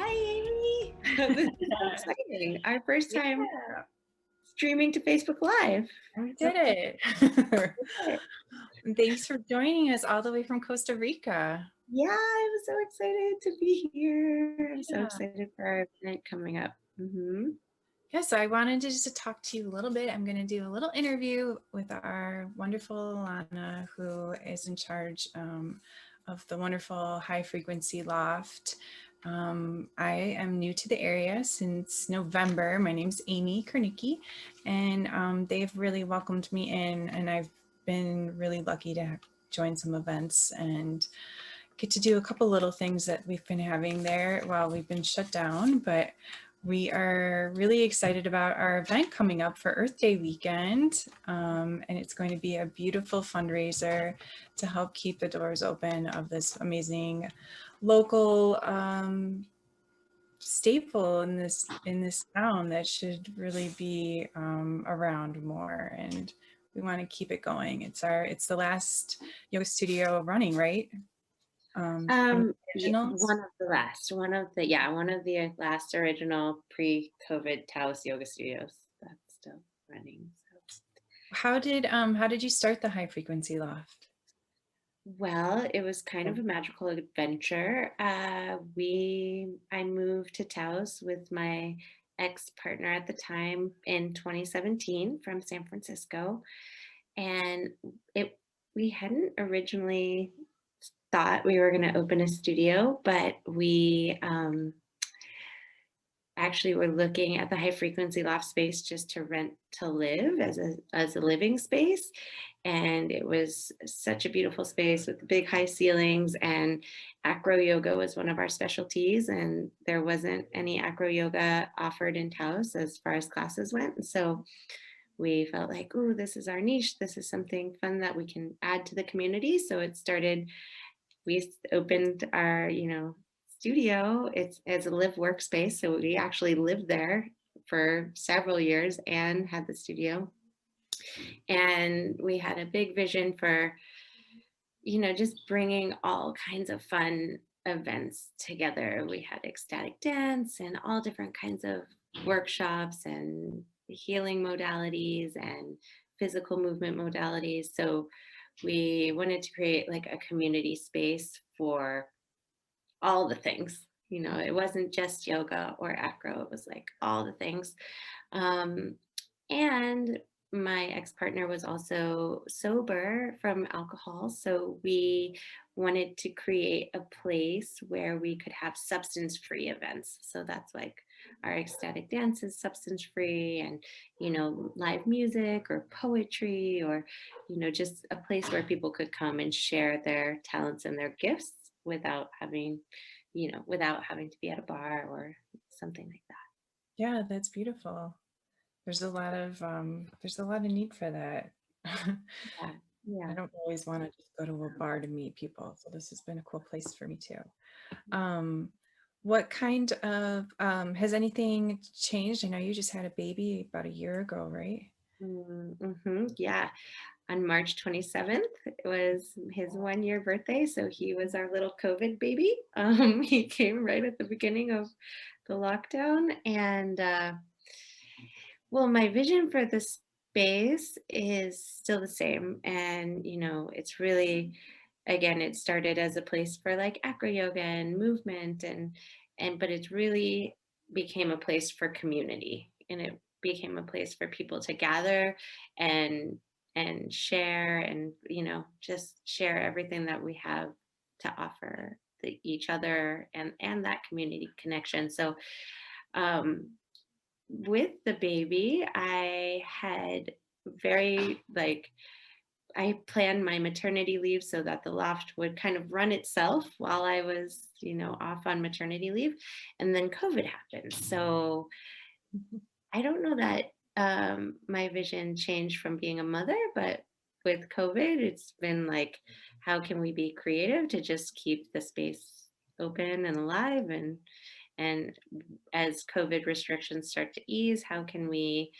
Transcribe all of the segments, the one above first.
Hi, Amy. This is so exciting. Our first time Yeah, streaming to Facebook Live. we did it. Thanks for joining us all the way from Costa Rica. Yeah, I'm so excited to be here. I'm so Yeah. excited for our event coming up. Yeah, so I wanted to just talk to you a little bit. I'm going to do a little interview with our wonderful Alana, who is in charge of the wonderful High Frequency Loft. I am new to the area since November. My name's Amy Krynicki, and they've really welcomed me in, and I've been really lucky to join some events and get to do a couple little things that we've been having there while we've been shut down. But we are really excited about our event coming up for Earth Day weekend. And it's going to be a beautiful fundraiser to help keep the doors open of this amazing local staple in this town that should really be around more. And we want to keep it going. It's the last yoga studio running, right? One of the Yeah, originals. one of the last original pre-COVID Taos yoga studios that's still running. So. How did you start the High Frequency Loft? Well, it was kind of a magical adventure. I moved to Taos with my ex-partner at the time in 2017 from San Francisco, and it we hadn't originally thought we were going to open a studio, but we actually we're looking at the High Frequency Loft space just to rent to live as a living space. And it was such a beautiful space with the big high ceilings, and acro yoga was one of our specialties, and there wasn't any acro yoga offered in Taos as far as classes went. And so we felt like, ooh, this is our niche. This is something fun that we can add to the community. So it started, we opened our, studio. It's as a live workspace. So we actually lived there for several years and had the studio. And we had a big vision for, just bringing all kinds of fun events together. We had ecstatic dance and all different kinds of workshops and healing modalities and physical movement modalities. So we wanted to create like a community space for all the things. It wasn't just yoga or acro, it was like all the things. Um, and my ex-partner was also sober from alcohol. So we wanted to create a place where we could have substance-free events. So that's like our ecstatic dance is substance-free, and, live music or poetry, or, just a place where people could come and share their talents and their gifts without having to be at a bar or something like that. Yeah, that's beautiful. There's a lot of need for that. Yeah. I Yeah. don't always want to just go to a bar to meet people, so this has been a cool place for me too. Um, what kind of has anything changed? I know you just had a baby about a year ago, right? Mm-hmm. Yeah. On March 27th, it was his 1 year birthday. So he was our little COVID baby. He came right at the beginning of the lockdown. And well, my vision for the space is still the same. And, it's really, again, it started as a place for like acro yoga and movement, but it really became a place for community, and it became a place for people to gather and share, and just share everything that we have to offer each other, and that community connection. So with the baby, I had very like I planned my maternity leave so that the loft would kind of run itself while I was, off on maternity leave. And then COVID happened. So I don't know that my vision changed from being a mother, but with COVID, it's been like, how can we be creative to just keep the space open and alive? And as COVID restrictions start to ease, how can we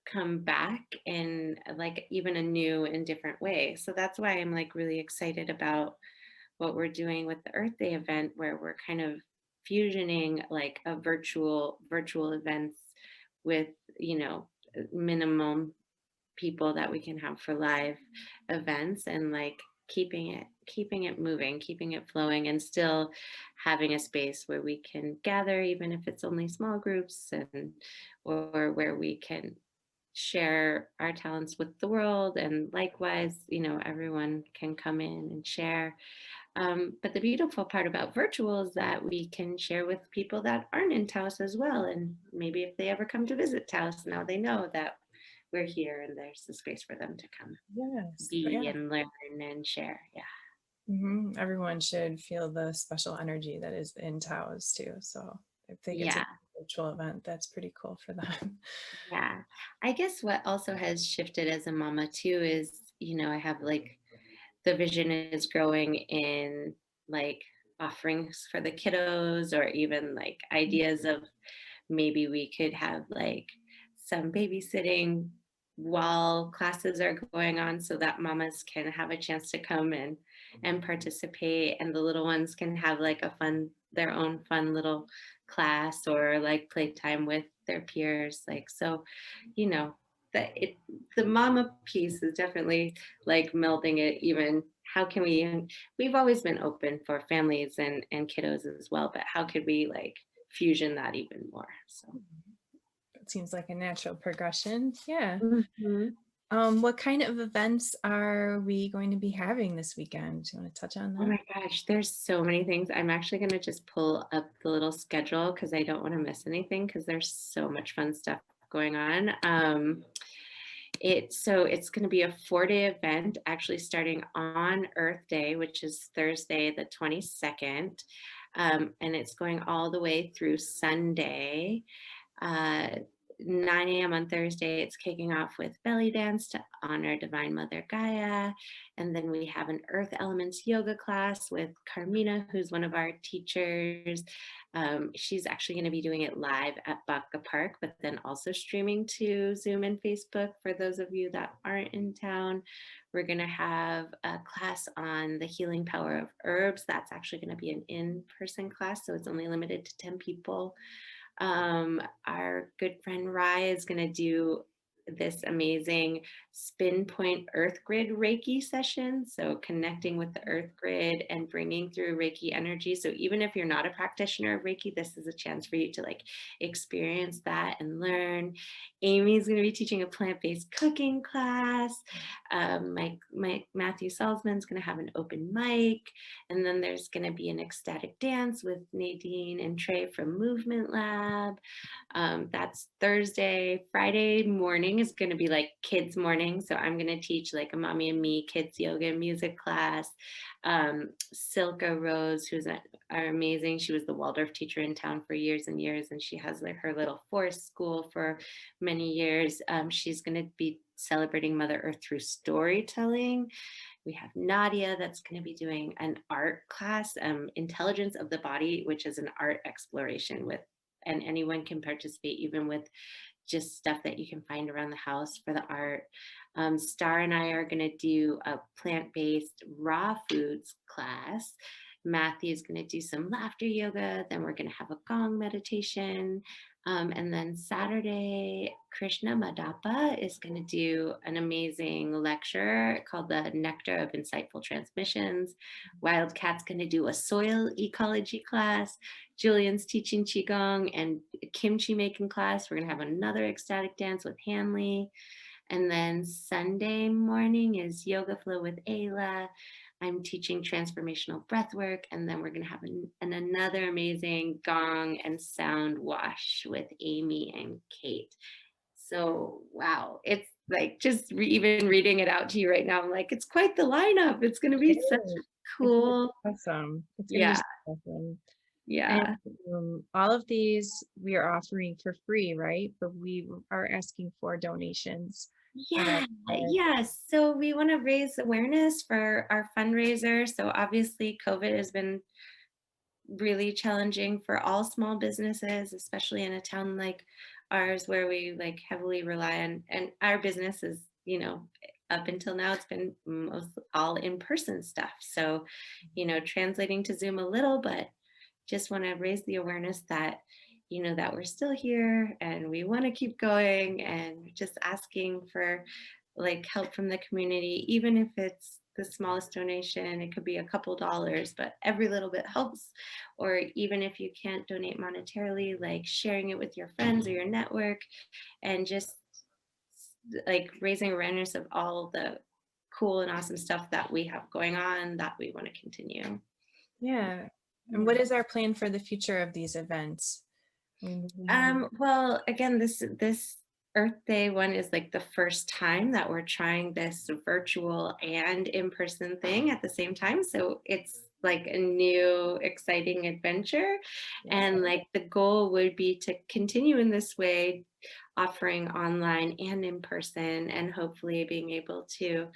come back in like even a new and different way? So that's why I'm like really excited about what we're doing with the Earth Day event, where we're kind of fusioning like a virtual events with, minimum people that we can have for live events, and like keeping it moving, keeping it flowing, and still having a space where we can gather, even if it's only small groups, and or where we can share our talents with the world, and likewise, everyone can come in and share. But the beautiful part about virtual is that we can share with people that aren't in Taos as well. And maybe if they ever come to visit Taos, now they know that we're here and there's a space for them to come Yes. be Yeah. and learn and share. Yeah. Everyone should feel the special energy that is in Taos too. So if they get to Yeah. the virtual event, that's pretty cool for them. Yeah. I guess what also has shifted as a mama too is, I have like the vision is growing in like offerings for the kiddos, or even like ideas of maybe we could have like some babysitting while classes are going on, so that mamas can have a chance to come and participate, and the little ones can have like their own fun little class, or like playtime with their peers, like, so, you know that it the mama piece is definitely like melding it. Even how can we, and we've always been open for families and kiddos as well, but how could we like fusion that even more? So It seems like a natural progression. Yeah. Mhm. What kind of events are we going to be having this weekend? Do you want to touch on Oh that? my gosh, there's so many things. I'm actually going to just pull up the little schedule because I don't want to miss anything, because there's so much fun stuff going on. It's going to be a 4-day event, actually starting on Earth Day, which is Thursday the 22nd, and it's going all the way through Sunday. Uh, 9 a.m. on Thursday, it's kicking off with belly dance to honor Divine Mother Gaia. And then we have an Earth Elements yoga class with Carmina, who's one of our teachers. She's actually going to be doing it live at Baca Park, but then also streaming to Zoom and Facebook for those of you that aren't in town. We're going to have a class on the healing power of herbs. That's actually going to be an in-person class, so it's only limited to 10 people. Our good friend Rye is going to do this amazing spin point earth grid Reiki session. So connecting with the earth grid and bringing through Reiki energy. So even if you're not a practitioner of Reiki, this is a chance for you to like experience that and learn. Amy's going to be teaching a plant-based cooking class. My Matthew Salzman's going to have an open mic. And then there's going to be an ecstatic dance with Nadine and Trey from Movement Lab. That's Thursday. Friday morning is going to be like kids morning. So I'm going to teach like a mommy and me kids yoga music class. Silka Rose, our amazing, she was the Waldorf teacher in town for years and years, and she has like her little forest school for many years. She's going to be celebrating Mother Earth through storytelling. We have Nadia that's going to be doing an art class, Intelligence of the Body, which is an art exploration with, and anyone can participate, even with just stuff that you can find around the house for the art. Star and I are going to do a plant-based raw foods class. Matthew's going to do some laughter yoga. Then we're going to have a gong meditation. And then Saturday, Krishna Madapa is going to do an amazing lecture called The Nectar of Insightful Transmissions. Wildcat's going to do a soil ecology class. Julian's teaching Qigong and kimchi making class. We're going to have another ecstatic dance with Hanley. And then Sunday morning is yoga flow with Ayla. I'm teaching transformational breath work. And then we're going to have another amazing gong and sound wash with Amy and Kate. So, wow, it's like just even reading it out to you right now, I'm like, it's quite the lineup. It's going to It be such is. It's gonna cool. be awesome. It's going to be Yeah. so awesome. And Yeah. all of these we are offering for free, right? But we are asking for donations. Yeah, For- yes. So we want to raise awareness for our fundraiser. So obviously, COVID has been really challenging for all small businesses, especially in a town like ours where we like heavily rely on, and our business is, up until now, it's been most all in-person stuff. So, translating to Zoom a little, but just want to raise the awareness that, that we're still here and we want to keep going, and just asking for like help from the community, even if it's the smallest donation. It could be a couple dollars, but every little bit helps. Or even if you can't donate monetarily, like sharing it with your friends or your network, and just like raising awareness of all the cool and awesome stuff that we have going on that we want to continue. Yeah. And Yeah. what is our plan for the future of these events? Well, again, this Earth Day one is like the first time that we're trying this virtual and in-person thing at the same time. So it's like a new exciting adventure. And like the goal would be to continue in this way, offering online and in person, and hopefully being able to,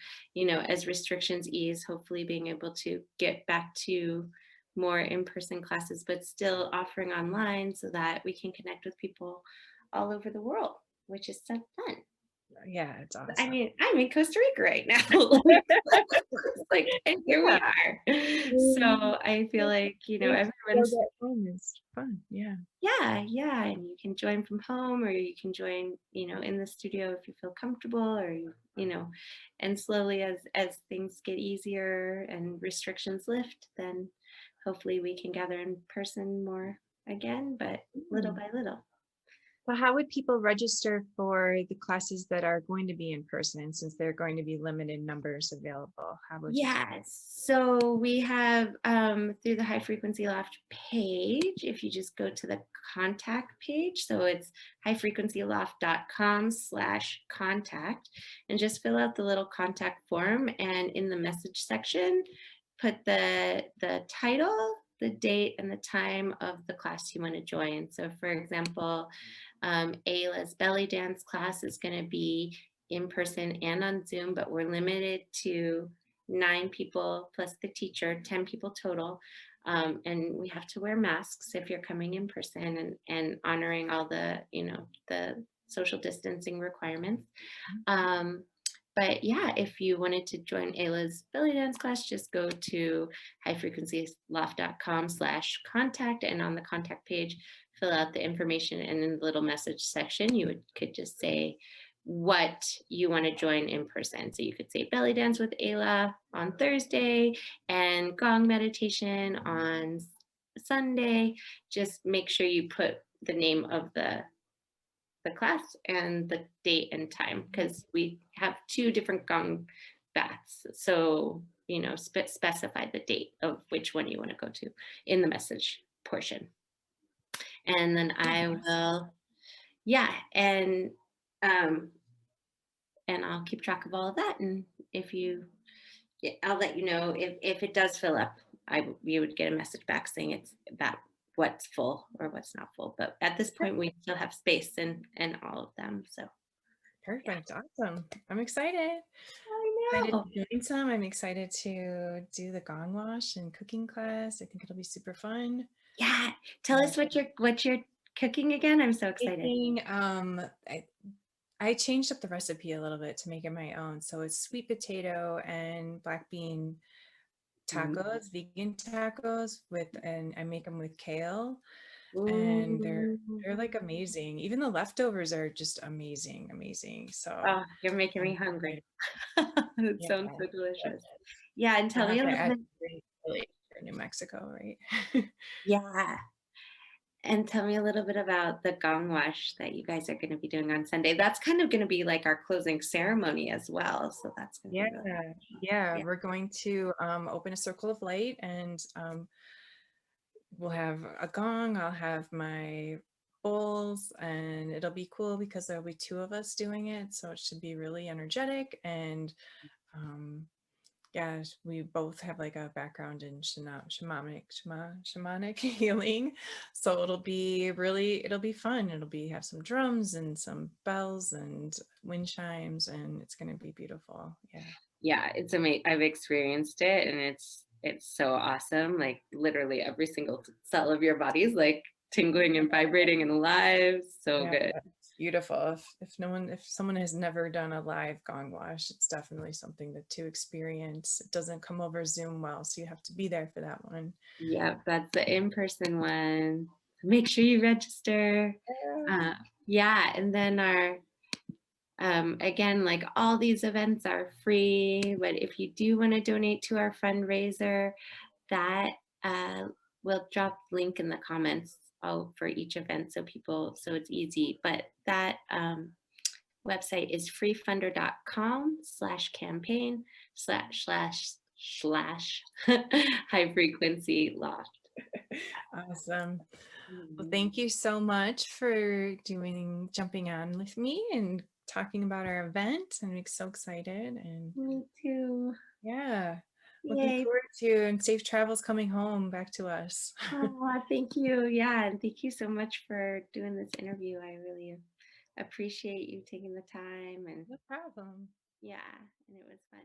as restrictions ease, hopefully being able to get back to more in-person classes, but still offering online so that we can connect with people all over the world, which is so fun. Yeah, it's I awesome. mean, I'm in Costa Rica right now. Like, and here we Yeah. are. So I feel like, everyone's, Yoga at home is fun. Yeah. yeah. And you can join from home, or you can join, in the studio if you feel comfortable, or and slowly as things get easier and restrictions lift, then hopefully we can gather in person more again, but little Mm. by little. So how would people register for the classes that are going to be in person, since they're going to be limited numbers available? How would you? Yes. So we have through the High Frequency Loft page, if you just go to the contact page, so it's highfrequencyloft.com/contact, and just fill out the little contact form, and in the message section, put the title, the date, and the time of the class you want to join. So for example, Ayla's belly dance class is going to be in person and on Zoom, but we're limited to 9 people plus the teacher, 10 people total. And we have to wear masks if you're coming in person, and honoring all the, the social distancing requirements. But yeah, if you wanted to join Ayla's belly dance class, just go to highfrequencyloft.com/contact, and on the contact page, fill out the information, and in the little message section, could just say what you want to join in person. So you could say belly dance with Ayla on Thursday and gong meditation on Sunday. Just make sure you put the name of the class and the date and time, because we have 2 different gong baths. So, specify the date of which one you want to go to in the message portion. And then I will, yeah, um, and I'll keep track of all of that. And if you, I'll let you know if it does fill up. You would get a message back saying it's about what's full or what's not full. But at this point, we still have space in all of them. So yeah, Perfect. Awesome. I'm excited. I Excited know. to join some. I'm excited to do the gong wash and cooking class. I think it'll be super fun. Yeah, tell us what you're cooking again. I'm so excited. Making, I changed up the recipe a little bit to make it my own. So it's sweet potato and black bean tacos, vegan tacos and I make them with kale, and Ooh. they're like amazing. Even the leftovers are just amazing, amazing. So Oh, you're making me I'm hungry. excited. It Yeah, sounds so delicious. Yeah, and I'll tell me have a to little add bit. really for New Mexico, right? Yeah, and tell me a little bit about the gong wash that you guys are going to be doing on Sunday. That's kind of going to be like our closing ceremony as well. So that's going to Yeah, be really, yeah. yeah. We're going to open a circle of light, and we'll have a gong. I'll have my bowls, and it'll be cool because there'll be 2 of us doing it. So it should be really energetic. And um, yeah, we both have like a background in shamanic healing. So it'll be fun. Have some drums and some bells and wind chimes, and it's going to be beautiful. Yeah. Yeah, it's amazing. I've experienced it, and it's so awesome. Like literally every single cell of your body is like tingling and vibrating and alive. So Yeah. good. beautiful. If someone has never done a live gong wash, it's definitely something to experience. It doesn't come over Zoom well, so you have to be there for that one. Yep, that's the in-person one. Make sure you register. Yeah. Uh, yeah, and then our again, like all these events are free, but if you do want to donate to our fundraiser, that uh, we'll drop the link in the comments all for each event so people, so it's easy. But that website is freefunder.com/campaign slash high frequency loft. Awesome. Well, Mhm. thank you so much for jumping on with me and talking about our event. I'm so excited, and Me too. yeah, looking Yay. forward to and safe travels coming home back to us. Oh, thank you. Yeah, and thank you so much for doing this interview. I really appreciate you taking the time and No problem. yeah, and it was fun.